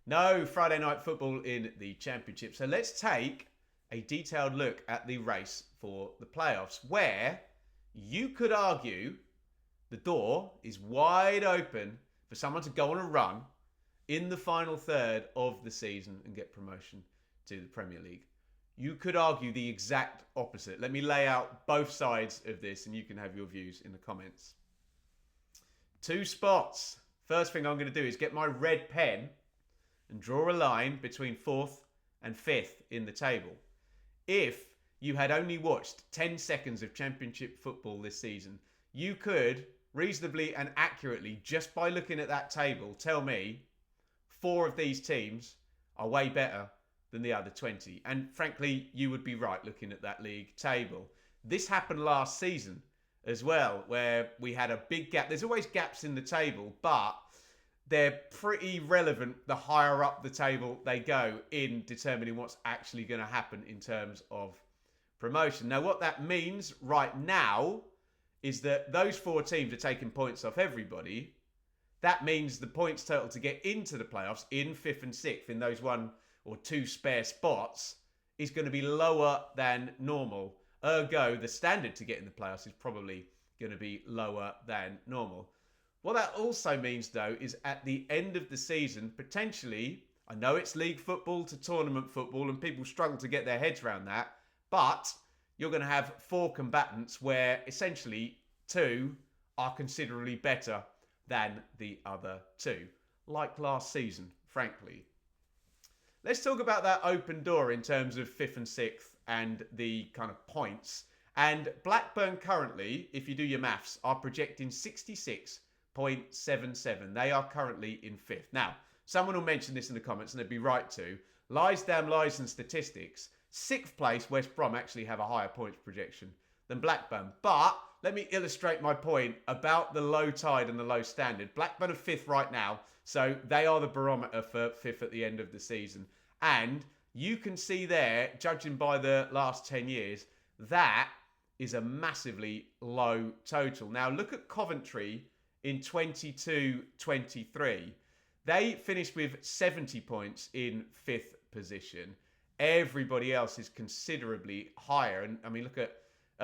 No Friday night football in the Championship. So let's take a detailed look at the race for the playoffs, where you could argue the door is wide open for someone to go on a run in the final third of the season and get promotion to the Premier League. You could argue the exact opposite. Let me lay out both sides of this and you can have your views in the comments. Two spots. First thing I'm going to do is get my red pen and draw a line between 4th and 5th in the table. If you had only watched 10 seconds of Championship football this season, you could reasonably and accurately, just by looking at that table, tell me 4 of these teams are way better than the other 20. And frankly, you would be right looking at that league table. This happened last season as well, where we had a big gap. There's always gaps in the table, but they're pretty relevant the higher up the table they go in determining what's actually going to happen in terms of promotion. Now, what that means right now is that those 4 teams are taking points off everybody. That means the points total to get into the playoffs in 5th and 6th in those 1 or 2 spare spots is going to be lower than normal. Ergo, the standard to get in the playoffs is probably going to be lower than normal. What that also means, though, is at the end of the season, potentially, I know it's league football to tournament football and people struggle to get their heads around that, but you're going to have 4 combatants where essentially 2 are considerably better than the other 2, like last season, frankly. Let's talk about that open door in terms of 5th and 6th and the kind of points. And Blackburn currently, if you do your maths, are projecting 66.77. They are currently in 5th. Now, someone will mention this in the comments, and they'd be right to. Lies, damn lies and statistics. 6th place, West Brom actually have a higher points projection than Blackburn. But let me illustrate my point about the low tide and the low standard. Blackburn are 5th right now, so they are the barometer for 5th at the end of the season. And you can see there, judging by the last 10 years, that is a massively low total. Now, look at Coventry in 22-23. They finished with 70 points in 5th position. Everybody else is considerably higher. And I mean, look at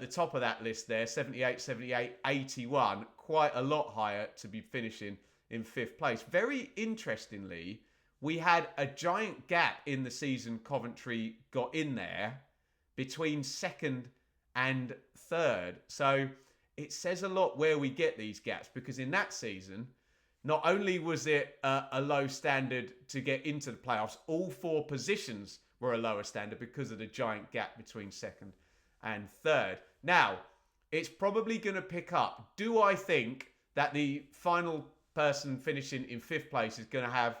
the top of that list there, 78, 78, 81, quite a lot higher to be finishing in 5th place. Very interestingly, we had a giant gap in the season Coventry got in there between 2nd and 3rd. So it says a lot where we get these gaps, because in that season, not only was it a low standard to get into the playoffs, all 4 positions were a lower standard because of the giant gap between 2nd and 3rd. Now, it's probably going to pick up. Do I think that the final person finishing in 5th place is going to have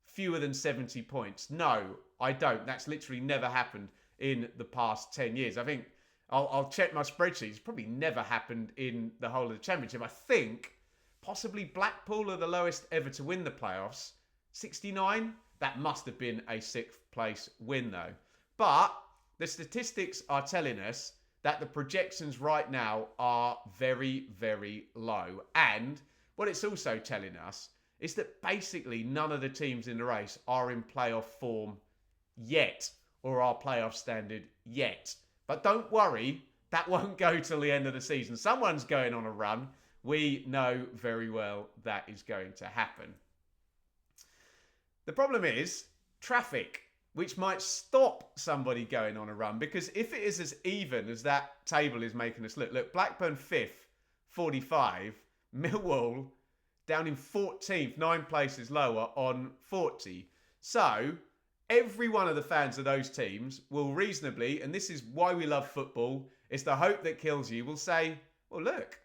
fewer than 70 points? No, I don't. That's literally never happened in the past 10 years. I think I'll check my spreadsheet. It's probably never happened in the whole of the Championship. I think possibly Blackpool are the lowest ever to win the playoffs. 69? That must have been a 6th place win, though. But the statistics are telling us that the projections right now are very, very low. And what it's also telling us is that basically none of the teams in the race are in playoff form yet, or are playoff standard yet. But don't worry, that won't go till the end of the season. Someone's going on a run. We know very well that is going to happen. The problem is traffic, which might stop somebody going on a run, because if it is as even as that table is making us look, Blackburn 5th, 45, Millwall down in 14th, 9 places lower on 40. So every one of the fans of those teams will reasonably, and this is why we love football, it's the hope that kills you, will say, well, look,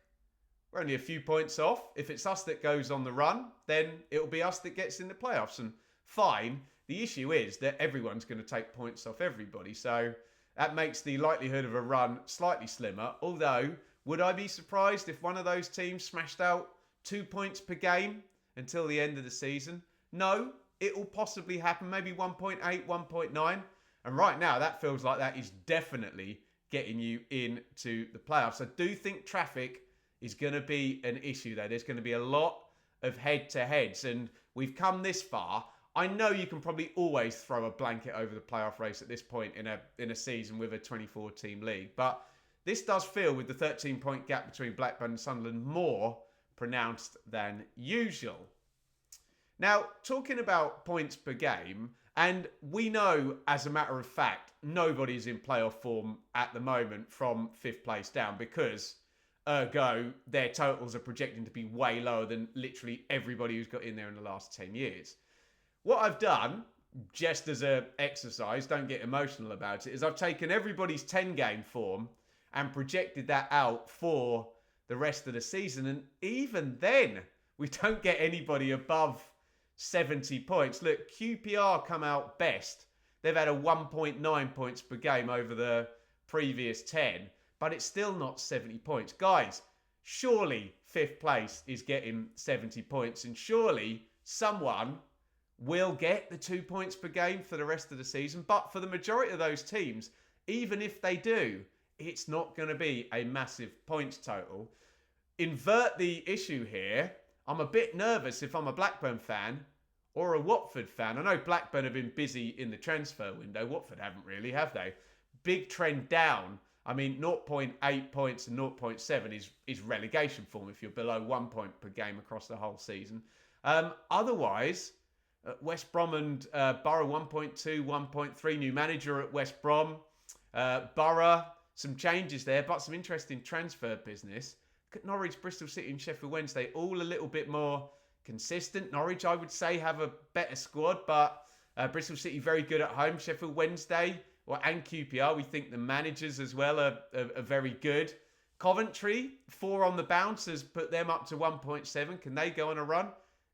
we're only a few points off. If it's us that goes on the run, then it'll be us that gets in the playoffs. And fine. The issue is that everyone's going to take points off everybody. So that makes the likelihood of a run slightly slimmer. Although, would I be surprised if one of those teams smashed out 2 points per game until the end of the season? No, it will possibly happen. Maybe 1.8, 1.9. And right now, that feels like that is definitely getting you into the playoffs. I do think traffic is going to be an issue, though. There's going to be a lot of head-to-heads. And we've come this far. I know you can probably always throw a blanket over the playoff race at this point in a season with a 24-team league. But this does feel, with the 13-point gap between Blackburn and Sunderland, more pronounced than usual. Now, talking about points per game, and we know, as a matter of fact, nobody's in playoff form at the moment from 5th place down, because, ergo, their totals are projecting to be way lower than literally everybody who's got in there in the last 10 years. What I've done, just as an exercise, don't get emotional about it, is I've taken everybody's 10-game form and projected that out for the rest of the season. And even then, we don't get anybody above 70 points. Look, QPR come out best. They've had a 1.9 points per game over the previous 10, but it's still not 70 points. Guys, surely 5th place is getting 70 points, and surely someone will get the 2 points per game for the rest of the season. But for the majority of those teams, even if they do, it's not going to be a massive points total. Invert the issue here. I'm a bit nervous if I'm a Blackburn fan or a Watford fan. I know Blackburn have been busy in the transfer window. Watford haven't really, have they? Big trend down. I mean, 0.8 points and 0.7 is relegation form if you're below 1 point per game across the whole season. Otherwise, West Brom and Borough 1.2, 1.3. New manager at West Brom. Borough, some changes there, but some interesting transfer business. Norwich, Bristol City and Sheffield Wednesday, all a little bit more consistent. Norwich, I would say, have a better squad, but Bristol City very good at home. Sheffield Wednesday and QPR, we think the managers as well are very good. Coventry, 4 on the bounce, has put them up to 1.7. Can they go on a run?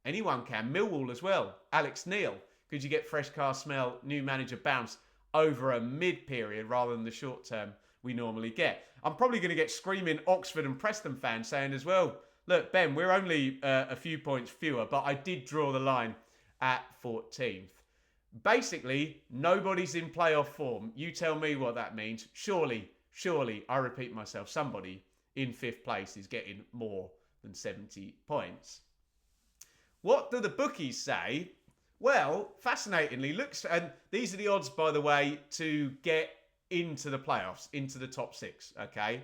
Anyone can. Millwall as well. Alex Neil. Could you get fresh car smell, new manager bounce over a mid-period rather than the short term we normally get? I'm probably going to get screaming Oxford and Preston fans saying as well, look, Ben, we're only a few points fewer, but I did draw the line at 14th. Basically, nobody's in playoff form. You tell me what that means. Surely, I repeat myself, somebody in 5th place is getting more than 70 points. What do the bookies say? Well, fascinatingly, and these are the odds, by the way, to get into the playoffs, into the top 6, okay?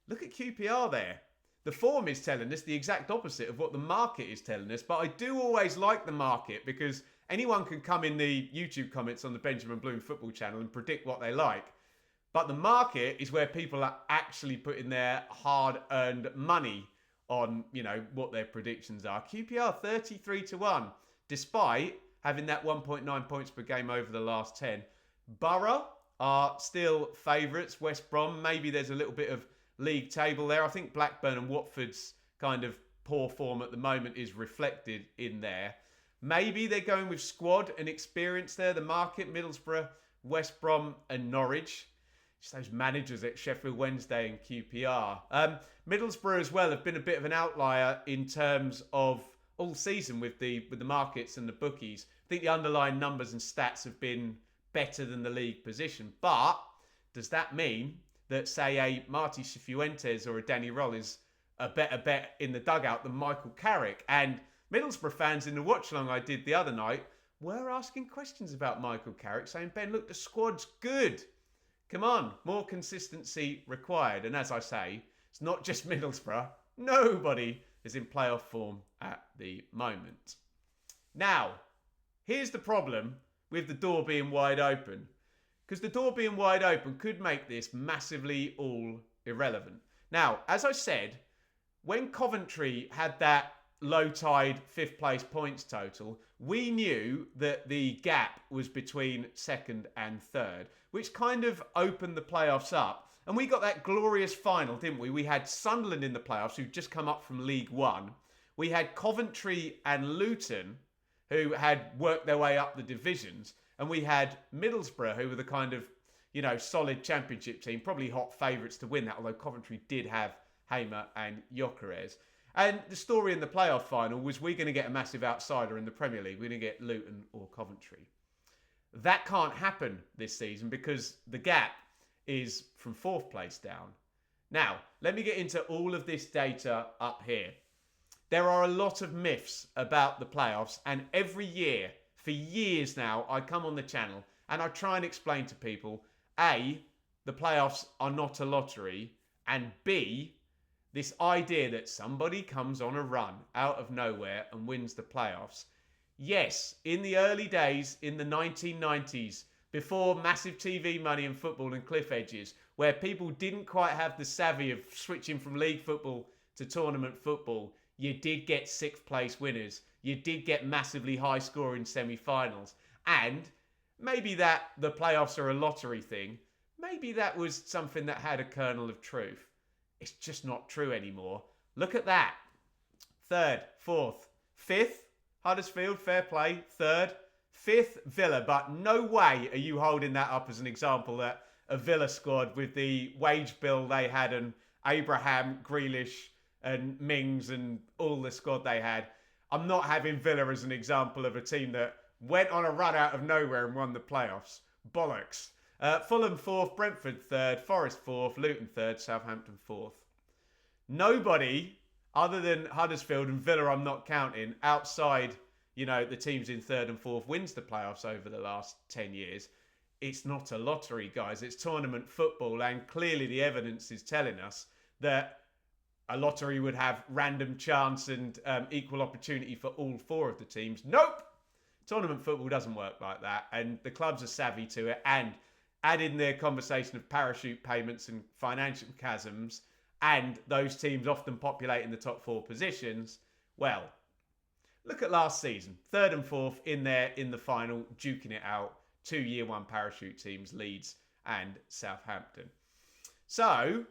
Look at QPR there. The form is telling us the exact opposite of what the market is telling us, but I do always like the market because anyone can come in the YouTube comments on the Benjamin Bloom football channel and predict what they like. But the market is where people are actually putting their hard-earned money on, what their predictions are. QPR 33-1, despite having that 1.9 points per game over the last 10. Borough are still favourites. West Brom, maybe there's a little bit of league table there. I think Blackburn and Watford's kind of poor form at the moment is reflected in there. Maybe they're going with squad and experience there. The market, Middlesbrough, West Brom and Norwich. Just those managers at Sheffield Wednesday and QPR. Middlesbrough as well have been a bit of an outlier in terms of all season with the markets and the bookies. I think the underlying numbers and stats have been better than the league position. But does that mean that, say, a Marty Cifuentes or a Danny Roll is a better bet in the dugout than Michael Carrick? And Middlesbrough fans in the watch-along I did the other night were asking questions about Michael Carrick, saying, Ben, look, the squad's good. Come on, more consistency required. And as I say, it's not just Middlesbrough. Nobody is in playoff form at the moment. Now, here's the problem with the door being wide open. Because the door being wide open could make this massively all irrelevant. Now, as I said, when Coventry had that low tide 5th place points total, we knew that the gap was between 2nd and 3rd, which kind of opened the playoffs up. And we got that glorious final, didn't we? We had Sunderland in the playoffs, who'd just come up from League One. We had Coventry and Luton, who had worked their way up the divisions. And we had Middlesbrough, who were the kind of, solid championship team, probably hot favourites to win that, although Coventry did have Hamer and Gyökeres. And the story in the playoff final was, we're going to get a massive outsider in the Premier League. We're going to get Luton or Coventry. That can't happen this season because the gap is from 4th place down. Now, let me get into all of this data up here. There are a lot of myths about the playoffs, and every year for years now, I come on the channel and I try and explain to people, A, the playoffs are not a lottery, and B, this idea that somebody comes on a run out of nowhere and wins the playoffs. Yes, in the early days, in the 1990s, before massive TV money in football and cliff edges, where people didn't quite have the savvy of switching from league football to tournament football, you did get sixth place winners. You did get massively high scoring semi-finals. And maybe that the playoffs are a lottery thing. Maybe that was something that had a kernel of truth. It's just not true anymore. Look at that. Third, fourth, fifth, Huddersfield, fair play. Third, fifth, Villa. But no way are you holding that up as an example that a Villa squad with the wage bill they had and Abraham, Grealish and Mings and all the squad they had. I'm not having Villa as an example of a team that went on a run out of nowhere and won the playoffs. Bollocks. Fulham fourth, Brentford third, Forest fourth, Luton third, Southampton fourth. Nobody other than Huddersfield and Villa, I'm not counting, outside, the teams in third and fourth wins the playoffs over the last 10 years. It's not a lottery, guys. It's tournament football, and clearly the evidence is telling us that a lottery would have random chance and equal opportunity for all four of the teams. Nope! Tournament football doesn't work like that, and the clubs are savvy to it, and add in the conversation of parachute payments and financial chasms, and those teams often populating the top four positions. Well, look at last season. Third and fourth in there in the final, duking it out. 2 year one parachute teams, Leeds and Southampton. So,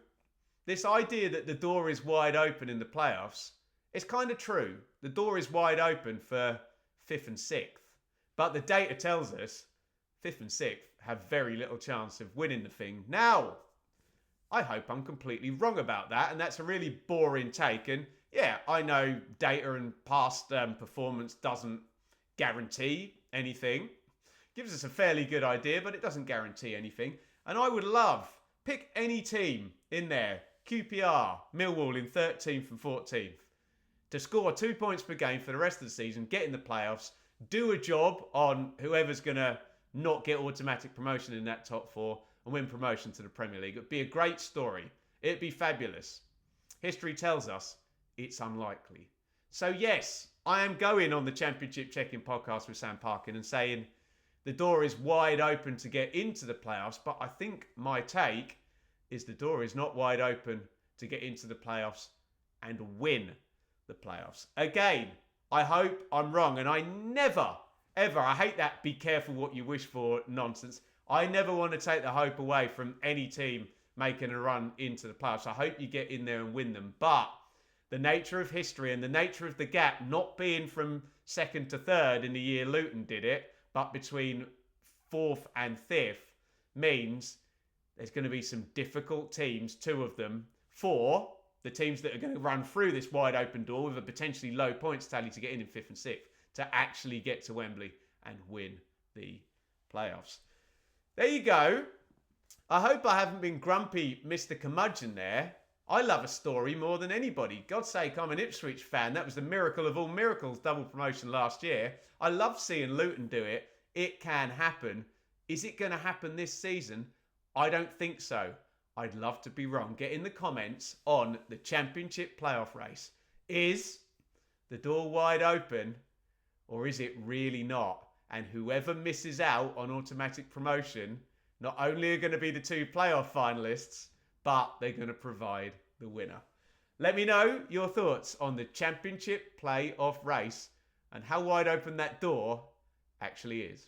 this idea that the door is wide open in the playoffs, it's kind of true. The door is wide open for 5th and 6th. But the data tells us 5th and 6th have very little chance of winning the thing. Now, I hope I'm completely wrong about that, and that's a really boring take. And yeah, I know data and past performance doesn't guarantee anything. Gives us a fairly good idea, but it doesn't guarantee anything. And I would love, pick any team in there, QPR, Millwall in 13th and 14th, to score 2 points per game for the rest of the season, get in the playoffs, do a job on whoever's going to not get automatic promotion in that top four and win promotion to the Premier League. It'd be a great story. It'd be fabulous. History tells us it's unlikely. So yes, I am going on the Championship Check-In podcast with Sam Parkin and saying the door is wide open to get into the playoffs, but I think my take is the door is not wide open to get into the playoffs and win the playoffs. Again, I hope I'm wrong, and I never, ever, I hate that be careful what you wish for nonsense. I never want to take the hope away from any team making a run into the playoffs. I hope you get in there and win them. But the nature of history and the nature of the gap not being from second to third in the year Luton did it, but between fourth and fifth, means there's going to be some difficult teams, two of them, for the teams that are going to run through this wide open door with a potentially low points tally to get in fifth and sixth, to actually get to Wembley and win the playoffs. There you go. I hope I haven't been grumpy Mr. Curmudgeon there. I love a story more than anybody. God's sake, I'm an Ipswich fan. That was the miracle of all miracles, double promotion last year. I love seeing Luton do it. It can happen. Is it going to happen this season? I don't think so. I'd love to be wrong. Get in the comments on the Championship playoff race. Is the door wide open, or is it really not? And whoever misses out on automatic promotion, not only are going to be the two playoff finalists, but they're going to provide the winner. Let me know your thoughts on the Championship playoff race and how wide open that door actually is.